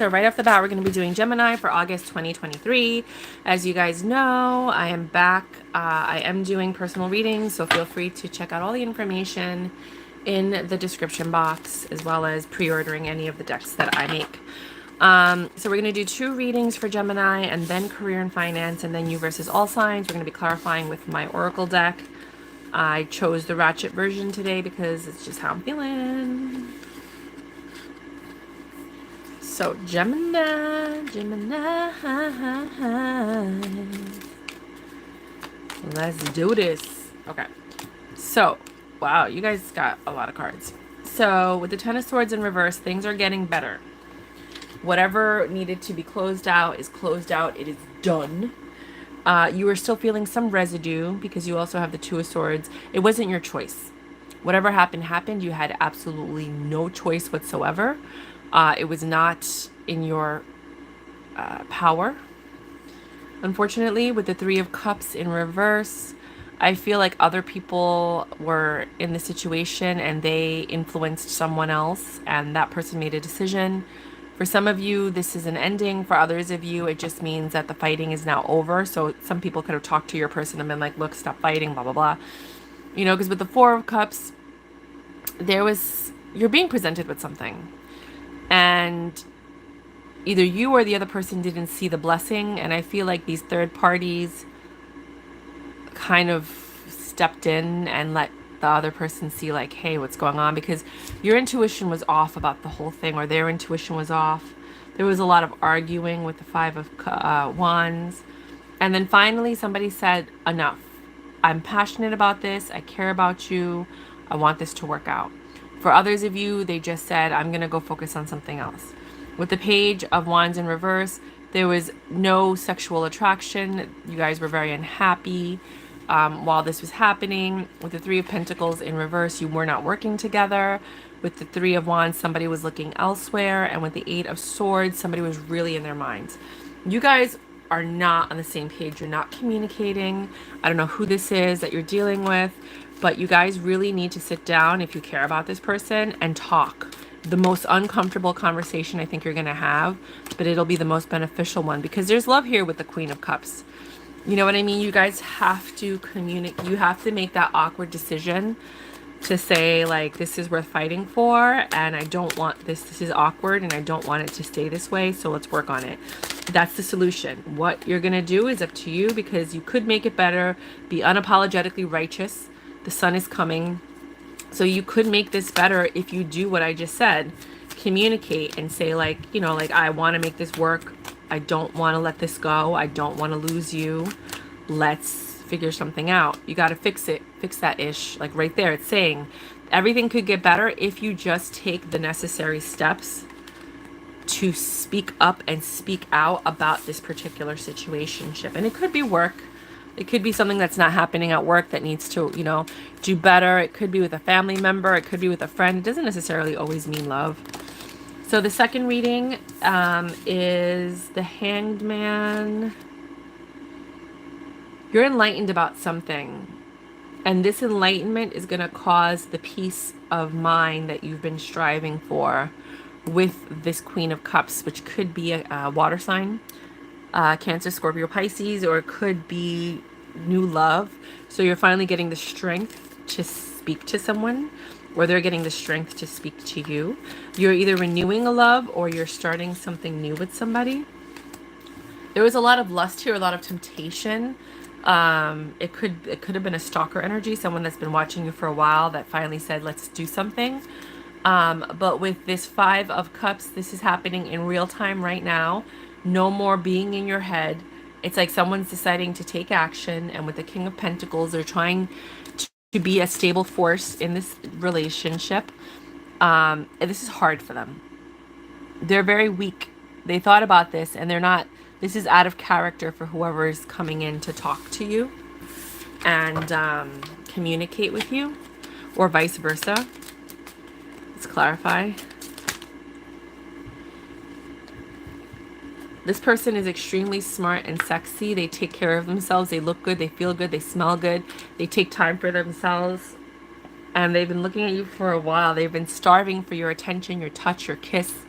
So right off the bat, we're going to be doing Gemini for August 2023. As you guys know, I am back. I am doing personal readings, so feel free to check out all the information in the description box, as well as pre-ordering any of the decks that I make. So we're going to do 2 readings for Gemini, and then career and finance, and then you versus all signs. We're going to be clarifying with my Oracle deck. I chose the ratchet version today because it's just how I'm feeling. So Gemini, let's do this. Okay, so wow, you guys got a lot of cards. So with the Ten of Swords in reverse, things are getting better. Whatever needed to be closed out is closed out. It is done. You are still feeling some residue because you also have the Two of Swords. It wasn't your choice. Whatever happened, happened. You had absolutely no choice whatsoever. It was not in your power. Unfortunately, with the Three of Cups in reverse, I feel like other people were in the situation and they influenced someone else, and that person made a decision. For some of you, this is an ending. For others of you, it just means that the fighting is now over. So some people could have talked to your person and been like, look, stop fighting, blah, blah, blah. You know, because with the Four of Cups, you're being presented with something. And either you or the other person didn't see the blessing. And I feel like these third parties kind of stepped in and let the other person see like, hey, what's going on? Because your intuition was off about the whole thing, or their intuition was off. There was a lot of arguing with the Five of Wands. And then finally somebody said, enough. I'm passionate about this. I care about you. I want this to work out. For others of you, they just said, I'm going to go focus on something else. With the Page of Wands in reverse, there was no sexual attraction. You guys were very unhappy while this was happening. With the Three of Pentacles in reverse, you were not working together. With the Three of Wands, somebody was looking elsewhere. And with the Eight of Swords, somebody was really in their minds. You guys are not on the same page. You're not communicating. I don't know who this is that you're dealing with, but you guys really need to sit down if you care about this person and talk. The most uncomfortable conversation I think you're going to have, but it'll be the most beneficial one because there's love here with the Queen of Cups. You know what I mean? You guys have to communicate. You have to make that awkward decision to say, like, this is worth fighting for, and I don't want this. This is awkward, and I don't want it to stay this way, so let's work on it. That's the solution. What you're going to do is up to you because you could make it better. Be unapologetically righteous. The sun is coming. So you could make this better if you do what I just said. Communicate and say, like, you know, like, I want to make this work. I don't want to let this go. I don't want to lose you. Let's figure something out. You got to fix it. Fix that ish. Like right there, it's saying everything could get better if you just take the necessary steps to speak up and speak out about this particular situationship. And it could be work. It could be something that's not happening at work that needs to, you know, do better. It could be with a family member. It could be with a friend. It doesn't necessarily always mean love. So the second reading is the Hanged Man. You're enlightened about something. And this enlightenment is going to cause the peace of mind that you've been striving for with this Queen of Cups, which could be a water sign. Cancer, Scorpio, Pisces, or it could be new love. So you're finally getting the strength to speak to someone, or they're getting the strength to speak to you. You're either renewing a love or you're starting something new with somebody. There was a lot of lust here, a lot of temptation. It could have been a stalker energy, someone that's been watching you for a while that finally said, let's do something. But with this Five of Cups, this is happening in real time right now. No more being in your head. It's like someone's deciding to take action. And with the King of Pentacles, they're trying to be a stable force in this relationship. And this is hard for them. They're very weak. They thought about this and they're not. This is out of character for whoever is coming in to talk to you and communicate with you, or vice versa. Let's clarify. This person is extremely smart and sexy. They take care of themselves. They look good. They feel good. They smell good. They take time for themselves. And they've been looking at you for a while. They've been starving for your attention, your touch, your kiss.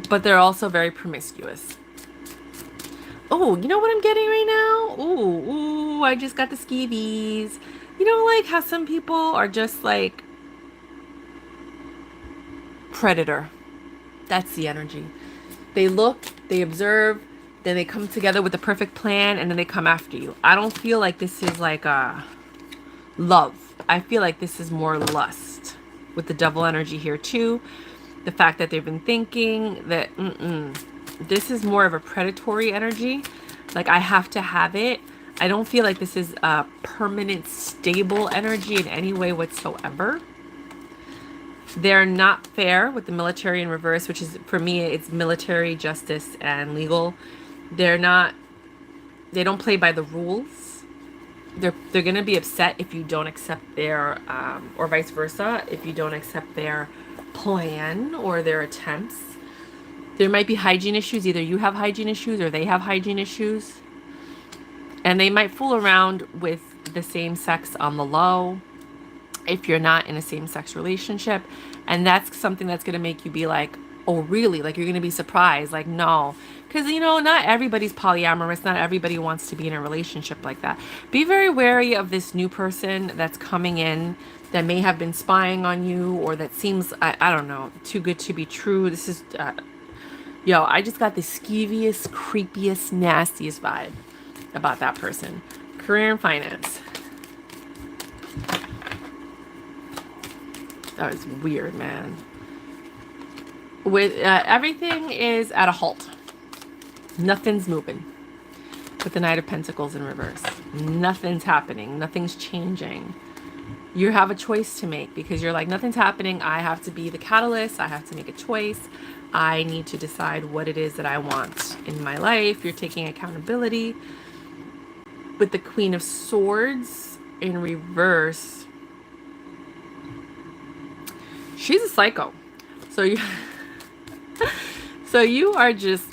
but they're also very promiscuous. Oh, you know what I'm getting right now? Ooh, I just got the skeevies. You know, like how some people are just like predator. That's the energy. They look, they observe, then they come together with the perfect plan, and then they come after you. I don't feel like this is like love. I feel like this is more lust with the double energy here too. The fact that they've been thinking that this is more of a predatory energy. Like I have to have it. I don't feel like this is a permanent, stable energy in any way whatsoever. They're not fair with the military in reverse, which is, for me, it's military, justice, and legal. They don't play by the rules. They're going to be upset if you don't accept their, or vice versa, if you don't accept their plan or their attempts. There might be hygiene issues. Either you have hygiene issues or they have hygiene issues. And they might fool around with the same sex on the low if you're not in a same-sex relationship. And that's something that's going to make you be like, oh, really? Like, you're going to be surprised. Like, no. Because, you know, not everybody's polyamorous. Not everybody wants to be in a relationship like that. Be very wary of this new person that's coming in that may have been spying on you, or that seems, I don't know, too good to be true. This is, yo, I just got the skeeviest, creepiest, nastiest vibe about that person. Career and finance. That was weird, man. With everything is at a halt. Nothing's moving. With the Knight of Pentacles in reverse. Nothing's happening. Nothing's changing. You have a choice to make because you're like, nothing's happening. I have to be the catalyst. I have to make a choice. I need to decide what it is that I want in my life. You're taking accountability. With the Queen of Swords in reverse, she's a psycho. So you are just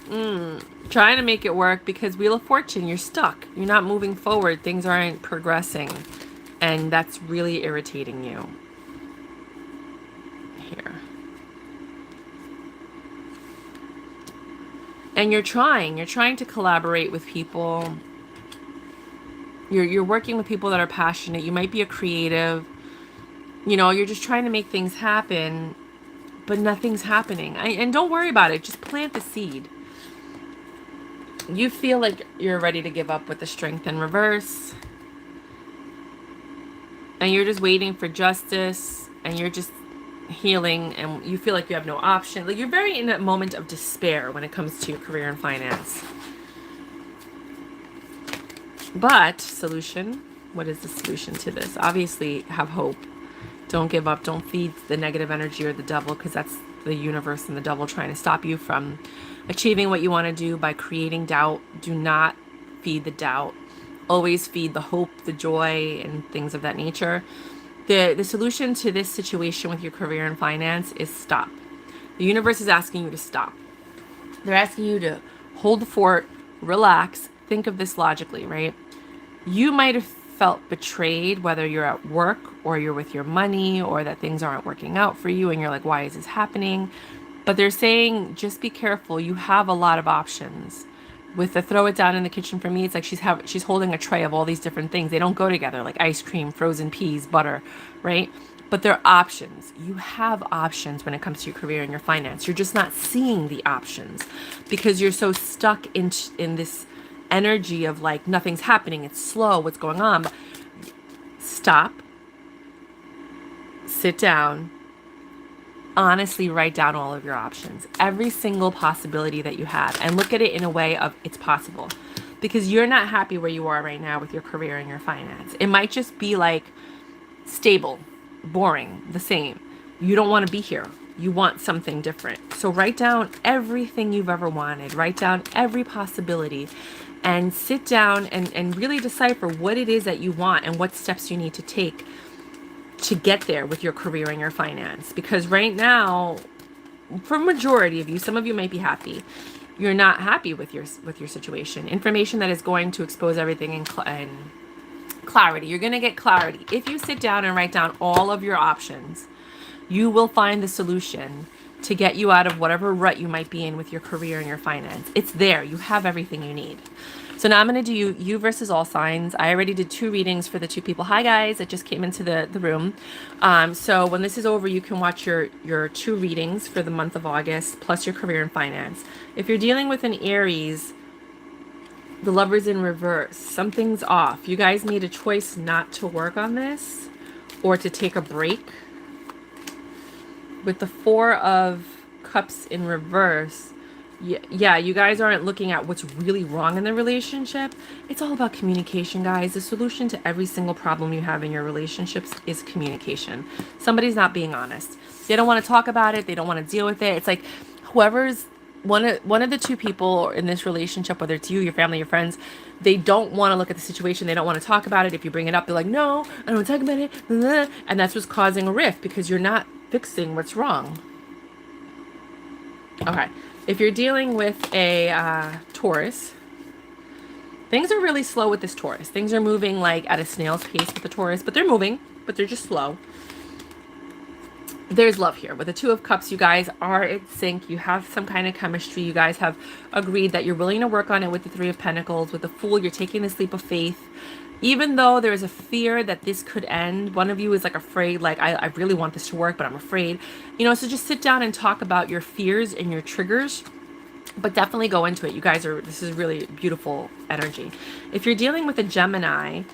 trying to make it work because Wheel of Fortune, you're stuck. You're not moving forward. Things aren't progressing. And that's really irritating you. Here. And you're trying to collaborate with people. You're working with people that are passionate. You might be a creative. You know, you're just trying to make things happen, but nothing's happening. And don't worry about it. Just plant the seed. You feel like you're ready to give up with the Strength in reverse. And you're just waiting for justice. And you're just healing. And you feel like you have no option. Like, you're very in a moment of despair when it comes to your career and finance. But, solution. What is the solution to this? Obviously, have hope. Don't give up. Don't feed the negative energy or the devil, because that's the universe and the devil trying to stop you from achieving what you want to do by creating doubt. Do not feed the doubt. Always feed the hope, the joy, and things of that nature. The solution to this situation with your career and finance is stop. The universe is asking you to stop. They're asking you to hold the fort, relax, think of this logically, right? You might have felt betrayed, whether you're at work or you're with your money, or that things aren't working out for you and you're like, why is this happening? But they're saying, just be careful. You have a lot of options. With the throw it down in the kitchen, for me, it's like she's holding a tray of all these different things. They don't go together, like ice cream, frozen peas, butter, right? But they're options. You have options when it comes to your career and your finance. You're just not seeing the options because you're so stuck in this energy of like, nothing's happening. It's slow. What's going on? But stop. Sit down. Honestly, write down all of your options, every single possibility that you have, and look at it in a way of it's possible, because you're not happy where you are right now with your career and your finance. It might just be like stable, boring, the same. You don't want to be here. You want something different. So write down everything you've ever wanted. Write down every possibility and sit down and really decipher what it is that you want and what steps you need to take to get there with your career and your finance. Because right now, for majority of you, some of you might be happy. You're not happy with your situation. Information that is going to expose everything in clarity. You're going to get clarity. If you sit down and write down all of your options, you will find the solution to get you out of whatever rut you might be in with your career and your finance. It's there. You have everything you need. So now I'm going to do you versus all signs. I already did 2 readings for the 2 people. Hi, guys. That just came into the room. So when this is over, you can watch your 2 readings for the month of August, plus your career and finance. If you're dealing with an Aries, the Lover's in reverse. Something's off. You guys made a choice not to work on this or to take a break. With the 4 of Cups in reverse, yeah, you guys aren't looking at what's really wrong in the relationship. It's all about communication, guys. The solution to every single problem you have in your relationships is communication. Somebody's not being honest. They don't want to talk about it. They don't want to deal with it. It's like whoever's one of the 2 people in this relationship, whether it's you, your family, your friends, they don't want to look at the situation. They don't want to talk about it. If you bring it up, they're like, no, I don't want to talk about it. And that's what's causing a rift because you're not fixing what's wrong. Okay. If you're dealing with a Taurus, things are really slow with this Taurus. Things are moving like at a snail's pace with the Taurus, but they're moving, but they're just slow. There's love here. With the 2 of Cups, you guys are in sync. You have some kind of chemistry. You guys have agreed that you're willing to work on it with the 3 of Pentacles. With the Fool, you're taking this leap of faith. Even though there is a fear that this could end, one of you is like afraid, like, I really want this to work, but I'm afraid. You know, so just sit down and talk about your fears and your triggers, but definitely go into it. You guys are, this is really beautiful energy. If you're dealing with a Gemini,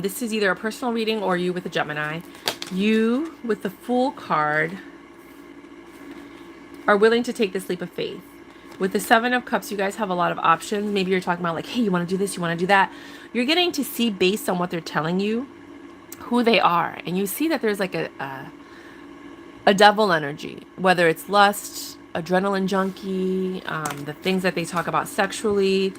this is either a personal reading or you with a Gemini. You, with the Fool card, are willing to take this leap of faith. With the 7 of Cups, you guys have a lot of options. Maybe you're talking about like, hey, you want to do this, you want to do that. You're getting to see based on what they're telling you who they are. And you see that there's like a devil energy, whether it's lust, adrenaline junkie, the things that they talk about sexually.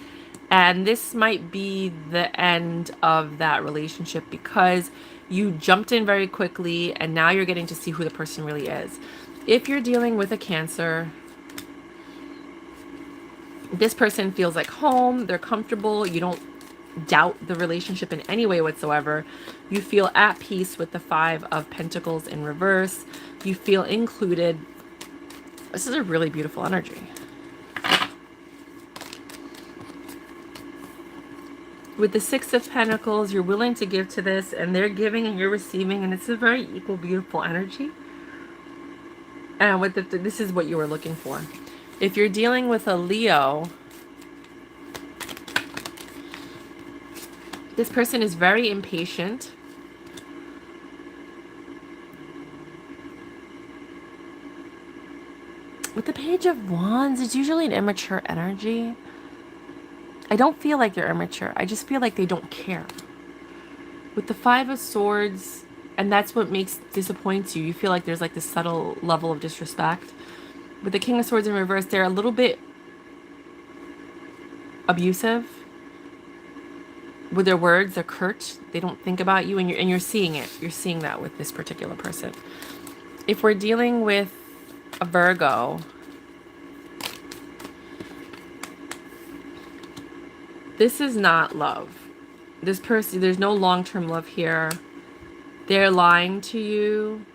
And this might be the end of that relationship because you jumped in very quickly and now you're getting to see who the person really is. If you're dealing with a Cancer, this person feels like home, they're comfortable, you don't doubt the relationship in any way whatsoever. You feel at peace with the 5 of Pentacles in reverse. You feel included. This is a really beautiful energy. With the 6 of Pentacles, you're willing to give to this, and they're giving and you're receiving, and it's a very equal, beautiful energy. And with this is what you were looking for. If you're dealing with a Leo, this person is very impatient. With the Page of Wands, it's usually an immature energy. I don't feel like they're immature. I just feel like they don't care. With the 5 of Swords, and that's what disappoints you. You feel like there's like this subtle level of disrespect. With the King of Swords in reverse, they're a little bit abusive with their words. They're curt. They don't think about you, and you're seeing it. You're seeing that with this particular person. If we're dealing with a Virgo, this is not love. This person, there's no long-term love here. They're lying to you,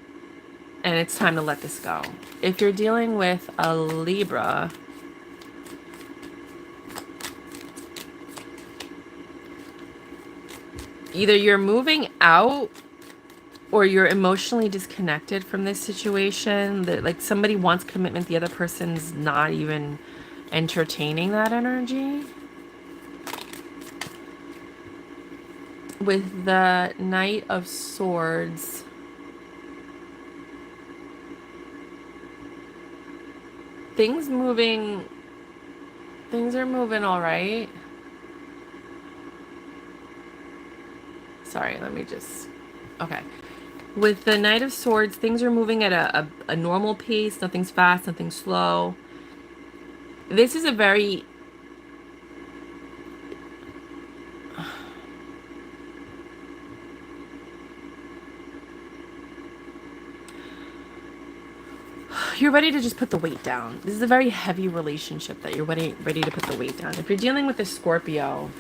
and it's time to let this go. If you're dealing with a Libra, either you're moving out or you're emotionally disconnected from this situation. That like somebody wants commitment, the other person's not even entertaining that energy. With the Knight of Swords, things are moving all right. Sorry, let me just, okay. With the Knight of Swords, things are moving at a normal pace. Nothing's fast, nothing's slow. This is a very, you're ready to just put the weight down. This is a very heavy relationship that you're ready to put the weight down. If you're dealing with a Scorpio,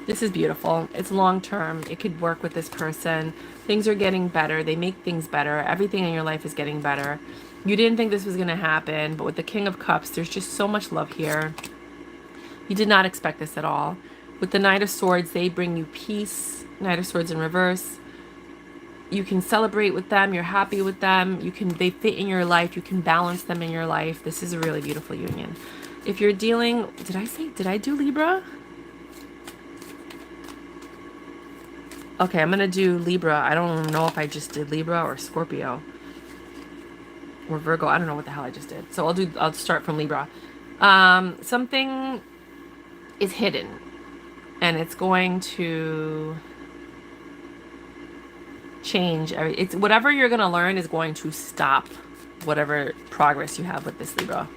this is beautiful. It's long term. It could work with this person. Things are getting better. They make things better. Everything in your life is getting better. You didn't think this was going to happen, but with the King of Cups, there's just so much love here. You did not expect this at all. With the Knight of Swords, they bring you peace. Knight of Swords in reverse. You can celebrate with them. You're happy with them. They fit in your life. You can balance them in your life. This is a really beautiful union. If you're dealing, did I do Libra? Okay, I'm going to do Libra. I don't know if I just did Libra or Scorpio or Virgo. I don't know what the hell I just did. So I'll start from Libra. Something is hidden and it's going to change. It's whatever you're going to learn is going to stop whatever progress you have with this Libra.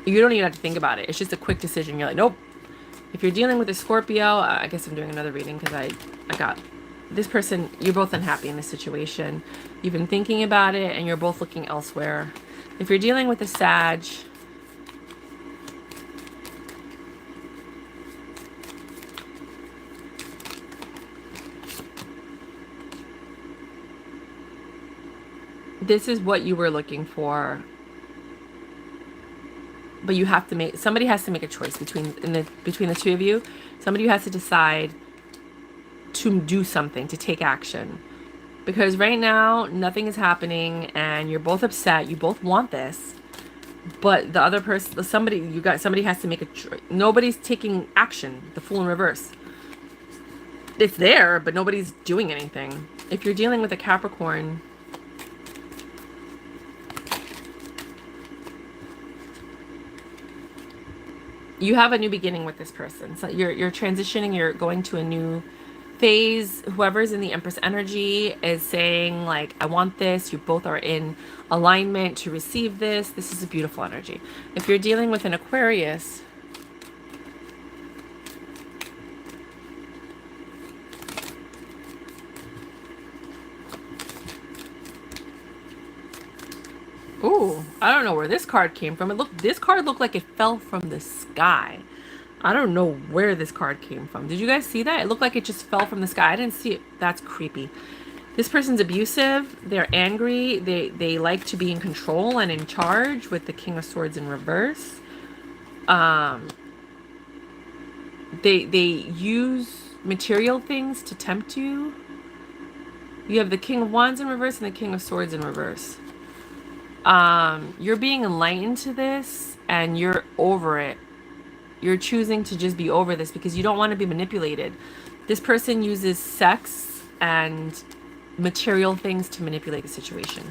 You don't even have to think about it. It's just a quick decision. You're like, nope. If you're dealing with a Scorpio, I guess I'm doing another reading because I got this person. You're both unhappy in this situation. You've been thinking about it and you're both looking elsewhere. If you're dealing with a Sag, this is what you were looking for. But you have to somebody has to make a choice between the two of you. Somebody who has to decide to do something, to take action. Because right now, nothing is happening and you're both upset. You both want this. But the other person, somebody has to make a choice. Nobody's taking action. The Fool in reverse. It's there, but nobody's doing anything. If you're dealing with a Capricorn, you have a new beginning with this person. So you're transitioning, you're going to a new phase. Whoever's in the Empress energy is saying like, I want this. You both are in alignment to receive this. This is a beautiful energy. If you're dealing with an Aquarius, ooh, I don't know where this card came from. This card looked like it fell from the sky. I don't know where this card came from. Did you guys see that? It looked like it just fell from the sky. I didn't see it. That's creepy. This person's abusive. They're angry. They like to be in control and in charge with the King of Swords in reverse. They use material things to tempt you. You have the King of Wands in reverse and the King of Swords in reverse. You're being enlightened to this and you're over it. You're choosing to just be over this because you don't want to be manipulated. This person uses sex and material things to manipulate the situation.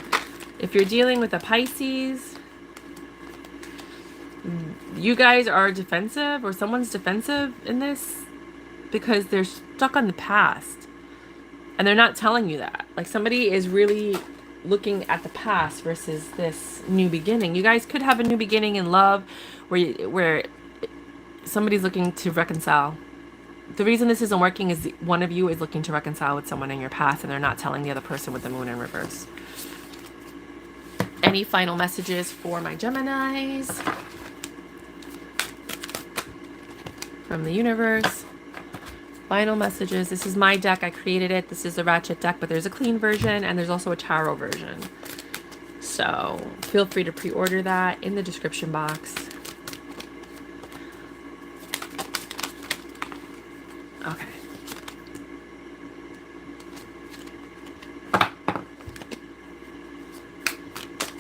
If you're dealing with a Pisces, you guys are defensive or someone's defensive in this because they're stuck on the past and they're not telling you that. Like somebody is really looking at the past versus this new beginning. You guys could have a new beginning in love where somebody's looking to reconcile. The reason this isn't working is one of you is looking to reconcile with someone in your past and they're not telling the other person with the Moon in reverse. Any final messages for my Geminis from the universe? Final messages. This is my deck. I created it. This is the Ratchet deck, but there's a clean version and there's also a tarot version. So feel free to pre-order that in the description box. Okay.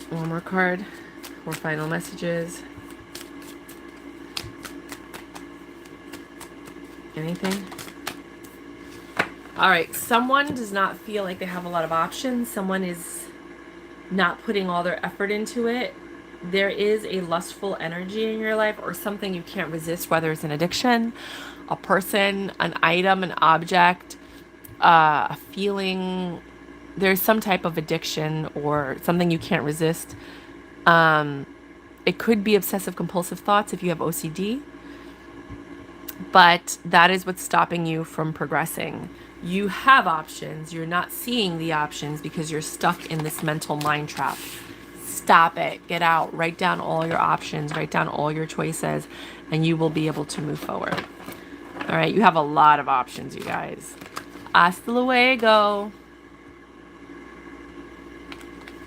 One more card for final messages. Anything? All right. Someone does not feel like they have a lot of options. Someone is not putting all their effort into it. There is a lustful energy in your life or something you can't resist, whether it's an addiction, a person, an item, an object, a feeling. There's some type of addiction or something you can't resist. It could be obsessive compulsive thoughts if you have OCD, but that is what's stopping you from progressing. You have options. You're not seeing the options because you're stuck in this mental mind trap. Stop it. Get out. Write down all your options. Write down all your choices, and you will be able to move forward. All right, you have a lot of options, you guys. Hasta luego.